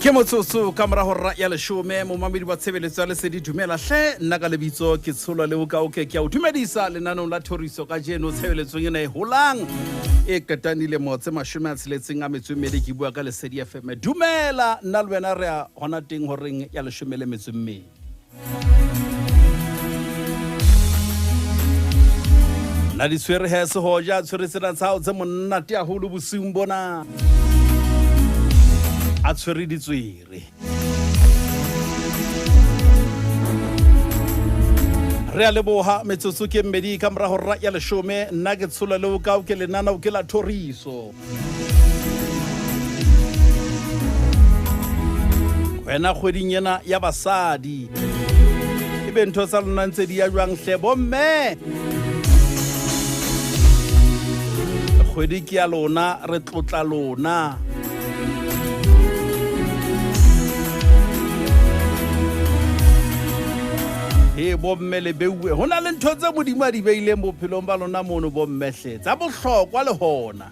ke motsotso ka mora hora ya leshome mo mamedi ba tshebeletso ya lesedi dumela hle nna ka lebitso ke Tsholo Leokaoke ke a o dumedisa lenanong la Thoriso ka jeno tshebeletsong ena e holang e ketanile motse 62 ke bua ka lesedi FM dumela nna le wena re a hona teng horeng ya leshome le metso mme na di swere he se hoja tswere tsena tsao tse monna te a holo bosiung bona a tshwere ditswere re a leboha metsotso ke mmedi ka mora hora ya leshome nna ke Tsholo Leokaoke lenanao ke la Thoriso wena kgweding ena ya basadi ebe ntho tsa lona ntse di ya jwang hle bomme kgwedi ke ya lona re tlotla lona bomme le beue hona le ntho tse modimo a di beileng bophelong ba lona mono bomme hle tsa bohlokwa le hona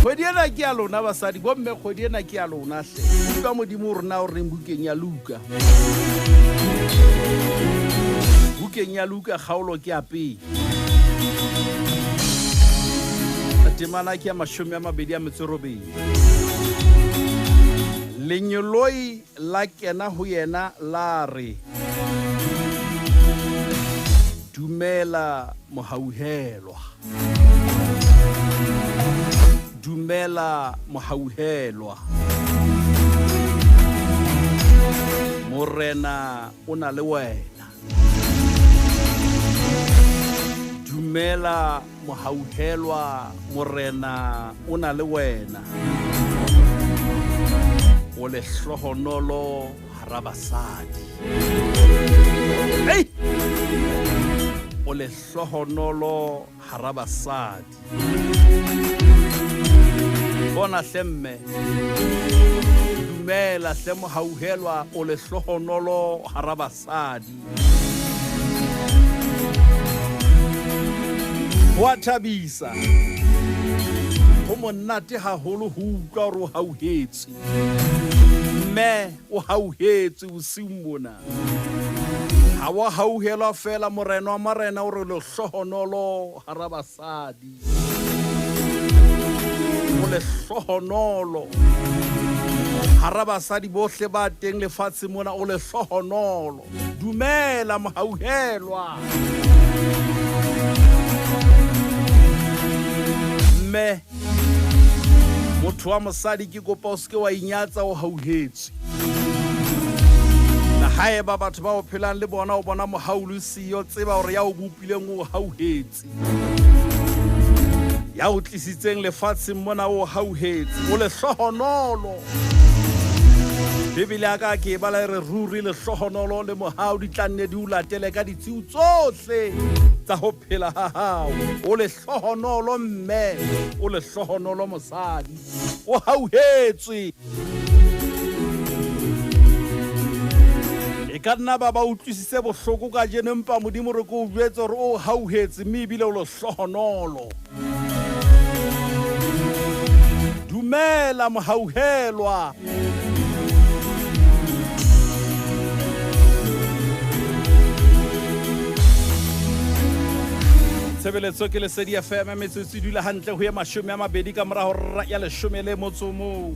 kgwedi ena ke ya lona basadi bomme kgwedi ena ke ya lona hle ka modimo o rena o reng bukeng ya Luka kgaolo ke a pele temana ke ya 28 lenyoloi la kena ho yena la re dumela mohauhelwa morena o na le wena dumela mohauhelwa morena o na le wena o le hlohonolo hara basadi o le hlohonolo hara basadi bona hlemme dumela hle mohauhelwa o le hlohonolo hara basadi wa thabisa ho monate haholo ho utlwa hore o hauhetse mme o hauhetse bosiung bona ha wa hauhelwa fela morena wa marena o re le hlohonolo hara basadi o le hlohonolo hara basadi bohle ba teng lefatshe mona o le hlohonolo dumela mohauhelwa mme motho wa mosadi ke kopa o seke wa inyatsa o hauhetse na haeba batho ba o phelang le bona o bona mohaulu siyo tseba hore ya o bopileng o hauhetse ya o tlisitseng lefatshe mona o hauhetse o le hlohonolo Bibele aka ke bala re ruri le hlohonolo le mohau di tlanne di o latele ka ditsiu tsohle tsa ho phela ha hao o le hlohonolo mme o le hlohonolo mosadi o hauhetswe e ka nna ba utlwisise bohloko ka jene mpa modimo re ko o jwetse hore o hauhetse mme bile o le hlohonolo dumela mohauhelwa Sebeletso ke lesedi FM metsotso dula hantle ho ya 20 ka mora hora ya leshome le motso mo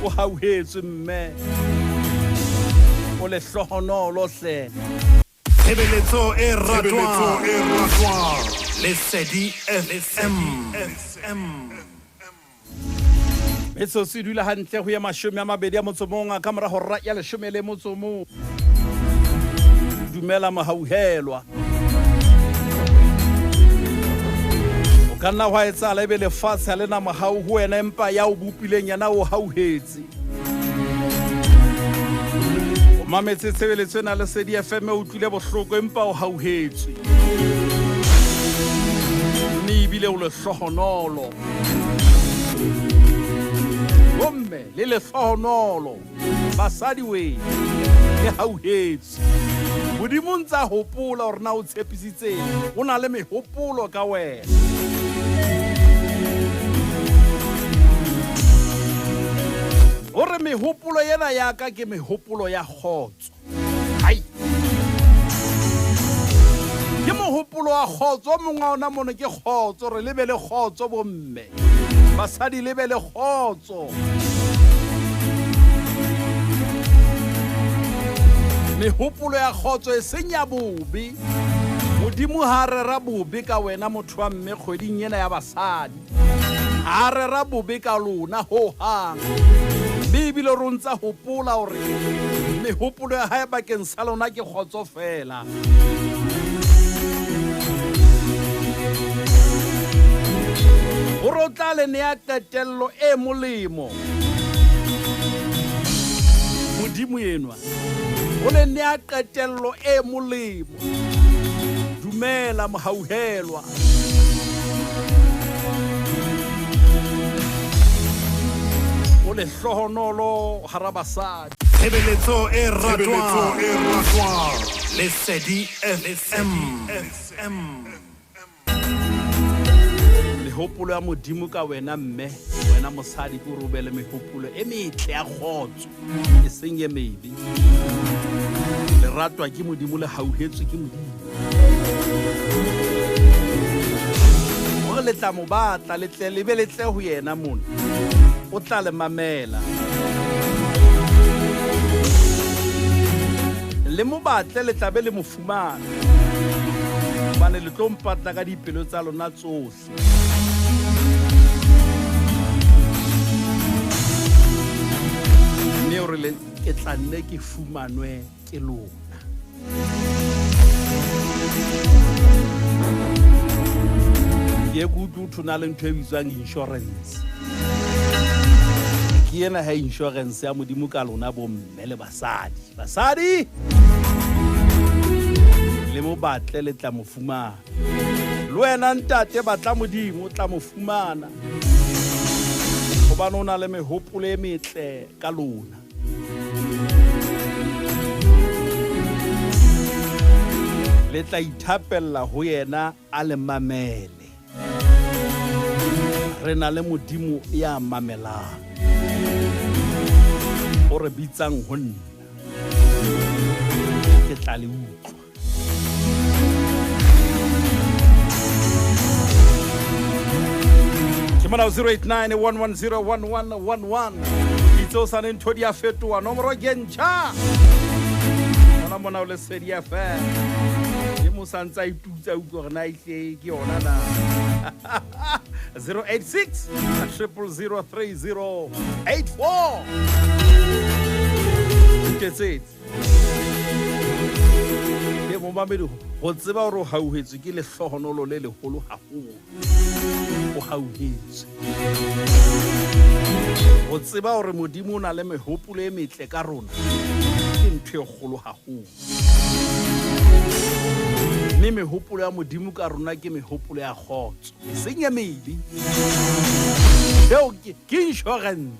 o hauhetswe mme o le hlohonolo hle Sebeletso e ratwa lesedi FM metsotso dula hantle ho ya 20 ya motso mo ka mora hora ya leshome le motso mo dumela mohauhelwa kana wa etsala ebe lefatshe le na mohau ho wena empa ya o bopileng yana o hauhetse o mametse tshebeletso na le sedi FM o tlile bohloko empa o hauhetse ni bile o le hlohonolo bomme le hlohonolo basadi we le hauhetse modimo ntse a hopola hore na o tshepisitse o na le mehopolo ka wena. Hore mehopolo yena ya ka ke mehopolo ya kgotso. Hai, ke mohopolo wa kgotso. O mongwe ona mono ke kgotso, re lebe le kgotso bomme, basadi lebe le kgotso. Mehopolo ya kgotso e senya bobe. Modimo ha rera bobe ka wena motho wa mme kgweding ena ya basadi, ha rera bobe ka lona ho hang. Bibele re ntse hopola hore mehopolo ya hae bakeng sa lona ke kgotso fela. Hore o tla le nea qetello e molemo modimo enwa, o le nea qetello e molemo. Dumela mohauhelwa, o le hlohonolo hara basadi. Tshebeletso e ratwang Lesedi FM. Mehopolo ya modimo ka wena mme, wena mosadi, ke o be le mehopolo e metle ya kgotso, e seng e mebe. Le ratwa ke modimo, le hauhetswe ke modimo. Hore le tla mo batla, le tle le be le tle ho yena mona, o tla le mamela. Le mo batle, le tla be le mo fumana, hobane le tlo mpatla ka dipelo tsa lona tsohle. Mme hore ke tla nne ke fumanwe ke lona. Ke go utlwa na le ntho e bitswang insurance. Ke ena ha insurance ya modimo ka lona bomme le basadi. Basadi le mo batle, le tla mo fumana. Le wena ntate batla modimo, o tla mo fumana, hobane o na le mehopolo e metle ka lona. Le tla ithapella ho yena a le mamele. Re na le modimo ya mamelang, o re bitsang ho nna, ke tla le utlwa. Ke mona 089-110-1111. Itso sa ntho di a fetoha, nomoro ke ntjha. Mona o Lesedi FM. Ke mo santsa itutsa utlwa re na itle ke yona na. 086-0003084. Ke mo mamedi go tseba hore o hauhetswe ke lehlohonolo le leholo haholo. O hauhetswe go tseba hore modimo o na le mehopolo e metle ka rona, ke ntho e kgolo haholo. Mme mehopolo ya modimo ka rona ke mehopolo ya kgotso, e seng e mebe. Eo ke insurance.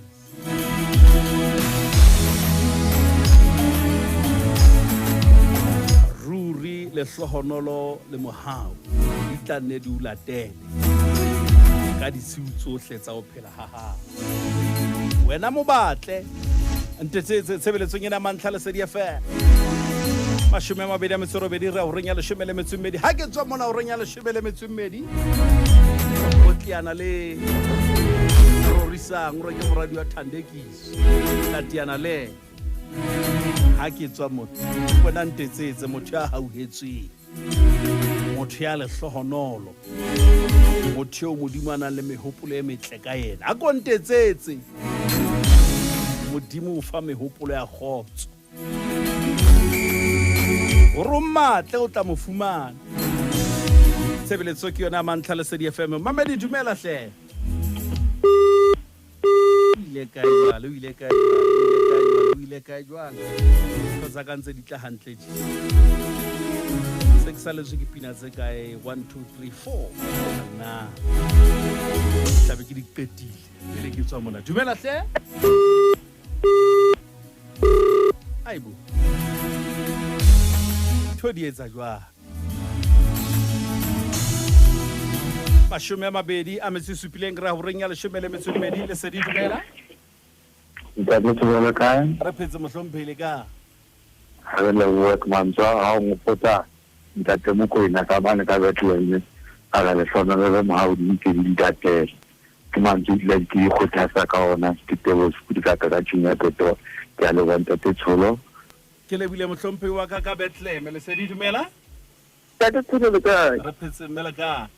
Ruri le hlohonolo le mohau di tla nne di o latele ka disiu tsohle tsa ho phela ha hao. Wena mo batle ntetse tshebeletsong ena mantlha Lesedi FM. 28 re o renya 12. Ha ke tswa mona o renya 12. O tliana le rorisang re ke moradi wa Thandekiso. Tatiana le ha ke tswa motho bona ntetsetse motho ya hauhetsweng, motho ya lehlohonolo, motho o modimo a nang le mehopolo e metle ka yena. A ko ntetsetse modimo o fa mehopolo ya kgotso. O romatle o tla mo fumana. Tshebeletso ke yona mantlha Lesedi FM. Mamedi dumela hle. Ile ka jwang. Tsa ka ntse di tla hantle di. Se ke sa le ke pina tse kae 1 2 3 4. Na. Tlabe ke di qetile. Pele ke tswa mona. Dumela hle. Aibo. thodi etsa jwa Mashome a mabedi a metso e supileng ra ho reng ya 12 le sedi dumela Ntate Tsholo kae? re phetse mohlompheile ka Ha re le work mantswa ha o ngopotsa ntate Mokoena ka bana ka betwele a ga le sona le maudi ke ntate ke mantsi le ke khotasa ka ona ke tebo se ka ka tshina toto ke a le wa ntate Tsholo ke lebile mohlomphehi wa ka Bethlehem le sedi dumela Ntate Tsholo kae? re phetse mmela ka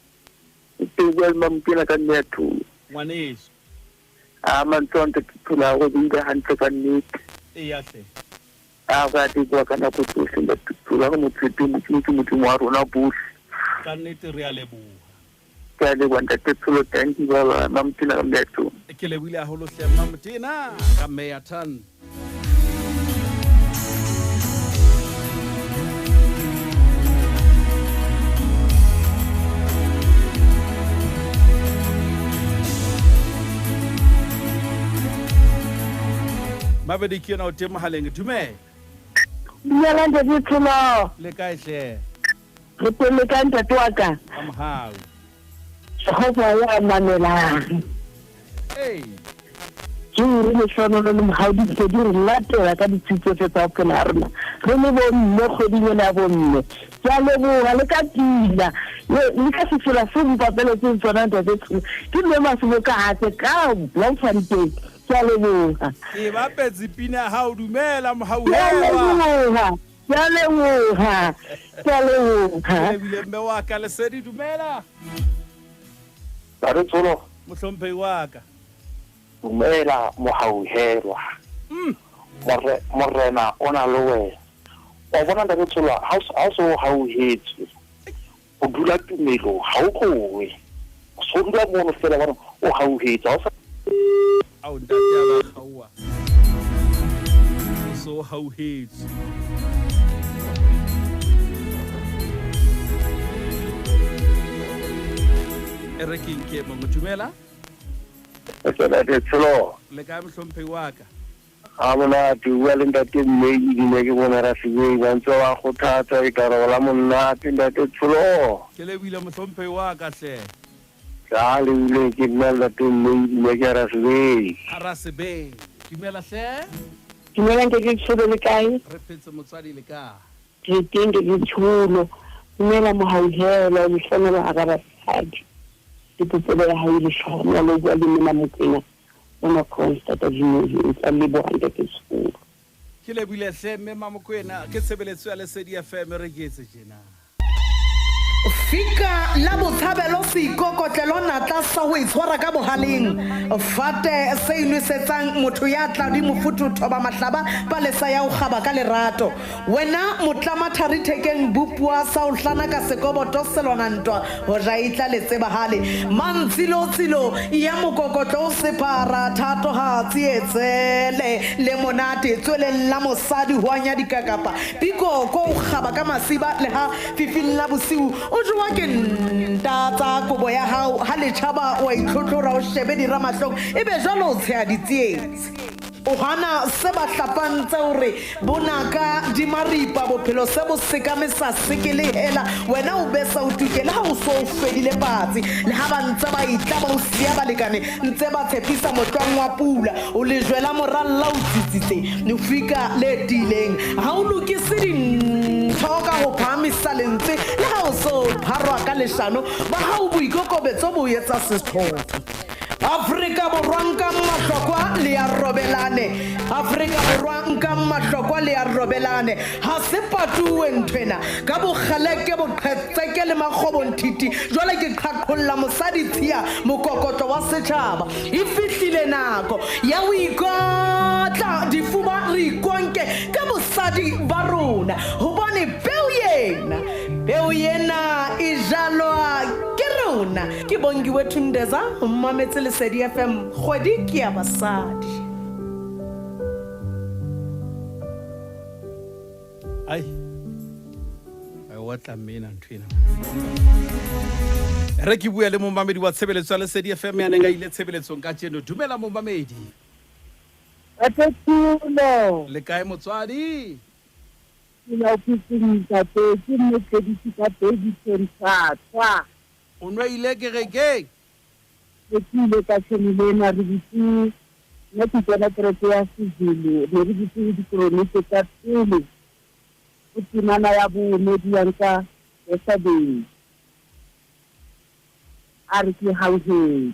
Tebel mampila ka netho ngwaneso a mantsonte ke phula go dinga hantle ka nnete e ya hle a ga di kwa kana go tsohle le phula go motsepe motho wa rona bush ka nnete re a leboha ke le wa ntate Tsholo thank you ba mampila ka netho ke lebile haholo hle mamtina ka Meyatan Mabedi ke na o teng mohaleng dume Dumela ntate Tsholo. le kae hle Re pele ka ntate wa ka. amhau Jehova ya mamelang. hey Ke re le sono le mohaudi ke di re latela ka ditshitse tsa phela rona. Re le bo mme kgodile la bo mme. Ya le bo le ka tila. Le ka sefela se mpapele tse tsona ntate Tsholo. Ke le masimo ka hate ka Bloemfontein. Ya le bo. e ba petsi pina ha o dumela mohau Ya le hewa bo. Ya le bo. Ya le bo. le bile mme wa ka le sedi dumela Ntate Tsholo mohlomphehi wa ka dumela mohauhelwa morena ona le wena wa bona ntate Tsholo ha o so hauhetse o dula tumelo ha o kowe o so dula mono fela bona o hauhetse ha o sa au ntate ya ba khaua so hauhetse ereking ke mo dumela ntate Tsholo le kae mohlomphehi wa ka ha bona di wa le ntate Mmedi di ne ke bona ra siwe ba ntse wa go thata e ka rola monna ntate Tsholo ke lebile mohlomphehi wa ka hle ja le ile ke nna ntate Mmedi ne ke ra siwe ara sebe dumela hle Dumela ntate Tsholo le kae? re phetse motswadi le ka Ke teng ke Tsholo. Dumela mohauhelwa le sono la ga basadi. Dipopelo ya hae le shona le bua le mena Mokoena ona constata dimo tsa le bo hande ke Tsholo. ke lebile hle mme Mokoena ke tshebeletso ya lesedi FM re ke etse jena Fika la botshabelo se ikokotlelo natla sa ho itshwara ka bohaleng fate se inosetsang motho ya tla di mofutu thoba mahlaba palesa ya ho khaba ka lerato wena motlama thari thekeng bupua sa o hlana ka sekoboto selona ntwa ho jaitla le tsebahale mantsilo tsilo ya mokokotlo se para thato ha tsietsele le monate tswelella mosadi ho anya dikakapa piko ko khaba ka masiba le ha fifilla bosiu o jwa ke ntatsa kobo ya hao ha le tshaba wa itlhotlora o shebe di ramahlong ebe jalo o tshea ditsietsi o hana se ba hlapantse hore bonaka di maripa bophelo se bo sekame sa sekele hela wena o besa o tukela ha o so o fedile patsi le ha ba ntse ba itla ba o sia balekane ntse ba tshepisa motlwang wa pula o le jwela moralla o tsitsitse le fika le dileng ha o lokise thoka ho phamisa lentse le ha o so pharwa ka leshano ba ha o boikokobetso bo etsa sesithotho Afrika borwa nka mahlokwa le ya robelane Afrika borwa nka mahlokwa le ya robelane ha se patuwe nthwena ka bokgeleke boqhetseke le makgobo ntiti jwale ke qhaqholla mosadi tshia mokokotlo wa setjhaba e fihlile nako ya o ikotla difuba re ikonke ka bosadi ba rona hobane peu yena e jalwa ke rona ke bongiwe Thundeza mmametse lesedi FM kgwedi ke ya basadi ai wa tla mena nthwena re ke bua le momamedi wa tshebeletso ya lesedi FM ya neng a ile tshebeletsong ka tjeno dumela momamedi Tsholo le kae motswadi la opisinta te ke mo tsedisi ka baby tsa o nwa ile kerekeng ke ile ka tshemilena re bitse nna ke tsena kereke ya Sezulu re bitse dikronike tsa pele o timana ya boemedi yang ka esabeng a re ke hauhe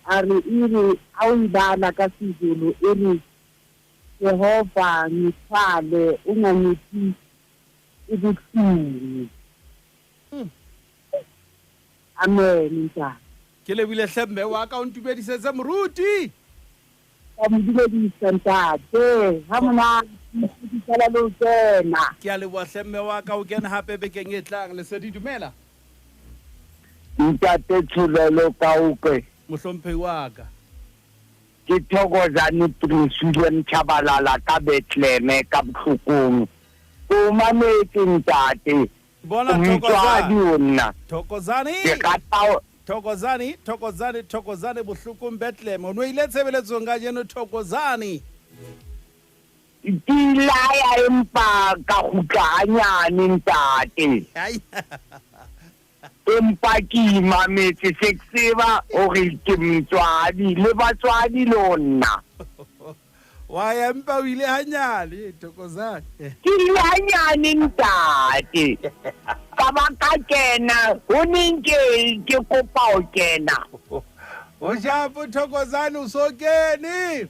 a re ire a o ibala ka Sezulu e re Jehova ngithwale ungangithi ubuhlungu. Amen nta. ke lebile hlemme wa ka o ntumedisetse moruti Ka modumedisa ntate ha mona tsala lo tsena. ke a leboa hlemme wa ka o kena hape bekeng e tlang Lesedi dumela Ntate Tsholo Leokaoke mohlomphehi wa ka ke thokozane Prince William Chabalala ka Bethlehem ka Botlhokong o mametse ntate bona Motswadi ona thokozane ke rata thokozane bohlokong Bethlehem o no ile tshebeletsong ka jeno thokozane dilaya empa ka khutlanyane ntate empa ke mametse sekseba o re ke Motswadi le batswadi lona wa ya mpa o ile hanyane thokozane ke ile hanyane ntate ka ba ka kena o ninke ke kopa o kena o shapo thokozane o so kene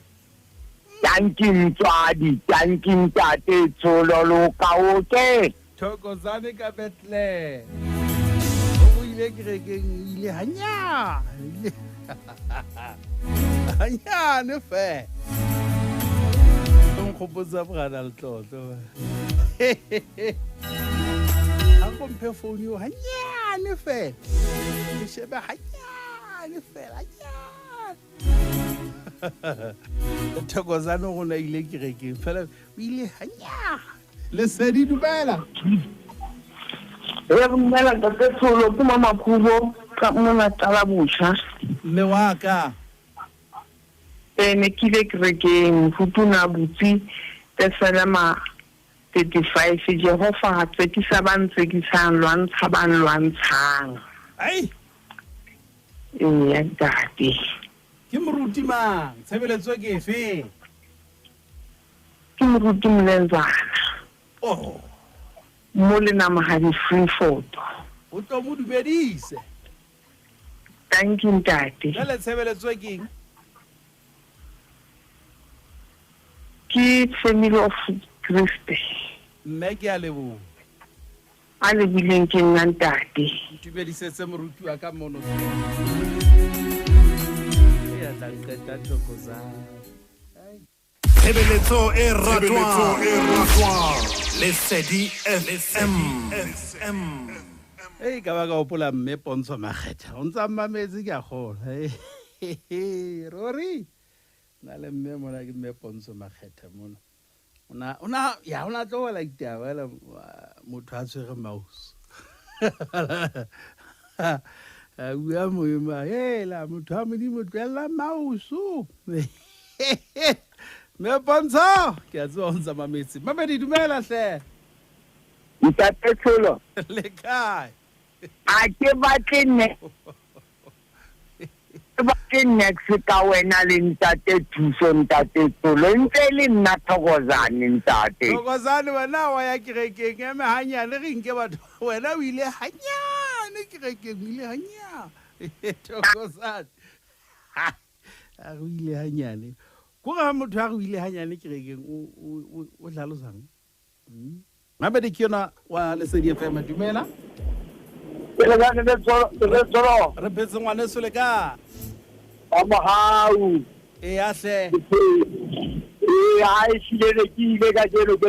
Thank you Motswadi thank you ntate Tsholo Leokaoke thokozane ka Bethlehem o ile kerekeng o ile hanyane hanyane fe nkgopotsa bogana letlotlo a komphe founu eo hanyane fela ke shebe hanyane fela hanyane thokozane go na ile kerekeng fela o ile hanyane Lesedi dumela Re mmela ntate Tsholo ke mama Khubo ka mona tsala botjha. mme wa ka Ne kile kerekeng futuna butsi tselama 35 Jehova tsekisa bantse ke san lwantshang. ai Ya ntate. ke moruti mang tshebeletso ke efe Ke moruti Mlenzana. oh Mo le nama ha di free photo. o tlo mo dumedise Thank you ntate. jale tshebeletso ke eng Ke family of Christ. mme ke a leboha A le bileng ke nna ntate. ntumedisetse moruti wa ka mono ya tla qeta thokozane Tshebeletso e ratwang Lesedi FM. ei ka ba ka opola mme Pontsho Makgetha o ntsa mmametse ke a kgola rori na le mme mona ke mme Pontsho Makgetha mona ona tlo wela ditaba ela motho a tshwere mouse a bua moema hela motho a modimo tlwella mouse mme Pontsho ke a tswa o ntsa mametse mamedi dumela hle ntate Tsholo le kae a ke batle next ka wena le ntate Thuso ntate Tsholo ntse le nna thokozane ntate thokozane wena wa ya kerekeng eme hanyane re nke batho wena o ile hanyane kerekeng o ile hanyane thokozane a go ile hanyane ko ga motho a go ile hanyane kerekeng o hlalosang mabedi ke yona wa Lesedi FM dumela Tsholo re phetse ngwane sole ka amahau e a hle ha e shile ke ile ka jeno ke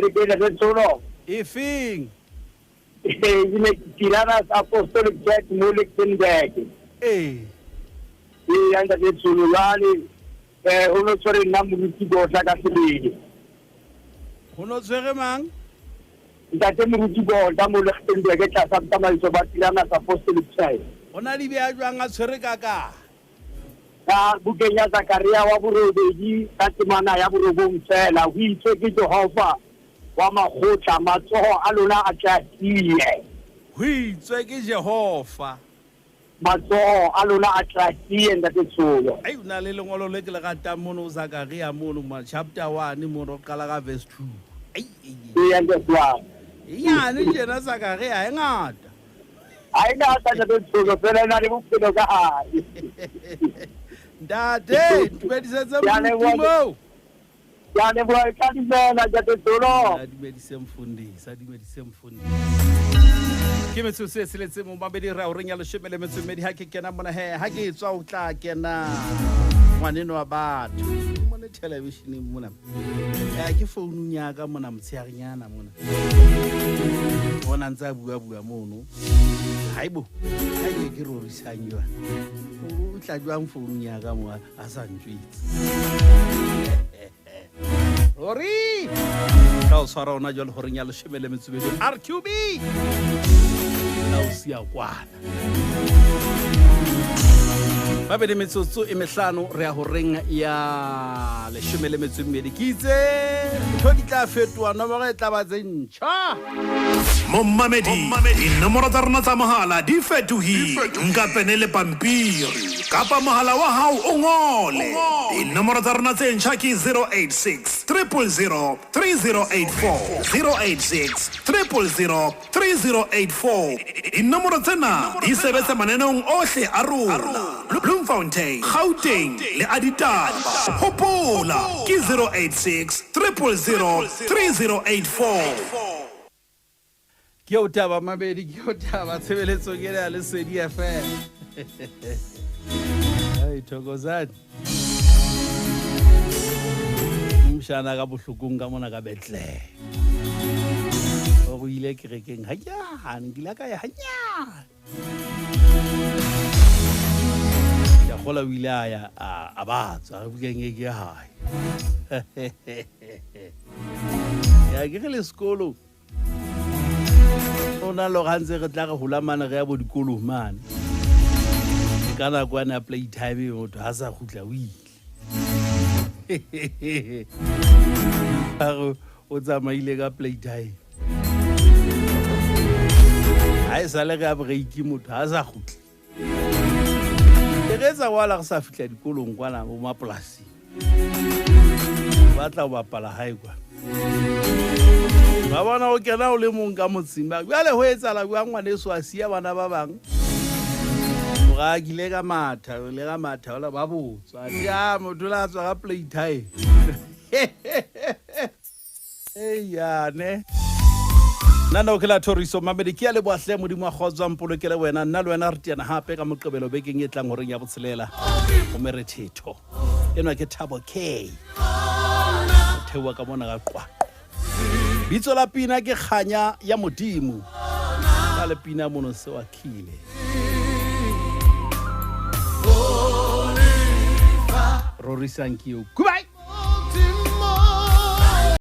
Tsholo e feng ne tirana apostolic church mo Lichtenburg anda ke Tsholo yani o no tsore nna moruti go tla ka sebedi go no tswere mang ntate moruti go tla mo Lichtenburg ke tla sa tsamaiso ba tirana apostolic church ona di bea jwang a tshwere ka ka bukenya Zakaria wa borobedi ka temana ya borobong fela ho itse ke Jehova wa makgotla matsogo a lona a tla tie ho itswe ke Jehova matsogo a lona a tla tie ntate Tsholo ai una le lengolo le ke le ratang mono o Zakaria mono ma chapter 1 mono qala ka verse 2 ai ya ndeswa yani jena Zakaria e ngata ai na ta ntate Tsholo fela na le bophelo ka hae Dade tumedisetse mutimo ya ne bua ka dimela ntate Tsholo dimedise mfundisa ke metso se seletse mo mabedi ra o renya le shemele metso medi ha ke kena mona he ha ke tswa o tla kena ngwaneno wa batho mona television mona ke phone nya ka mona mtshiarinyana mona bona ntsa bua mono haibo ha ke rorisanywa o tla jwa phone nya ka mo a sa ntwitse Ori ka o swara ona jwa le horeng ya le shemele metsubedi RQB la o sia kwana ba be le metsotso e mehlano re a horeng ya le shemele metsubedi kitse tho di tla fetwa no ba tla ba tsentšha Mommamedi dinomoro tsa rona tsa mohala di fetohile nka pene le pampiri kapa mohala wa hao o ngole dinomoro tsa rona tse ntjha ke 086 000 3084 086 000 3084 dinomoro tsena di sebetsa maneneong ohle a rona Bloemfontein Gauteng le Aditaba hopola ke 086 000 3084 ke o taba mabedi ke o taba tshebeletso ke le le Sedi FM ai thokozani mshana ka bohlokong ka mona ka Betle o go ile kerekeng ha nyane ke la ka ya hanya ya gola wilaya a batsa bukeng e ke hae ya ke le skolo ona lo gantse re tla ga hula mana re ya bo dikolo mane kana kwana play time motho ha sa khutla o ile o tsamaile ka play time ai sale ga break motho ha sa khutla ke tsa wala ga sa fitla dikolong kwana mo mapolasi ba tla ba pala hae kwa ba bona o kena o le mong ka motsimba jale ho etsala bua ngwane so a sia bana ba bang o ga gile ka matha ola ba botswa ya motho la tswa ka play time ya ne nana o kela Thoriso mamedi ke le boahle modimo a khotswa mpolokele wena nna le wena re tiana hape ka moqebelo bekeng e tlang horeng ya botshelela o mere thetho enwa ke Thabo K thewa ka mona ka qwa bitso la pina ke kganya ya modimo ka le pina mono se wa khile rorisankiyo goodbye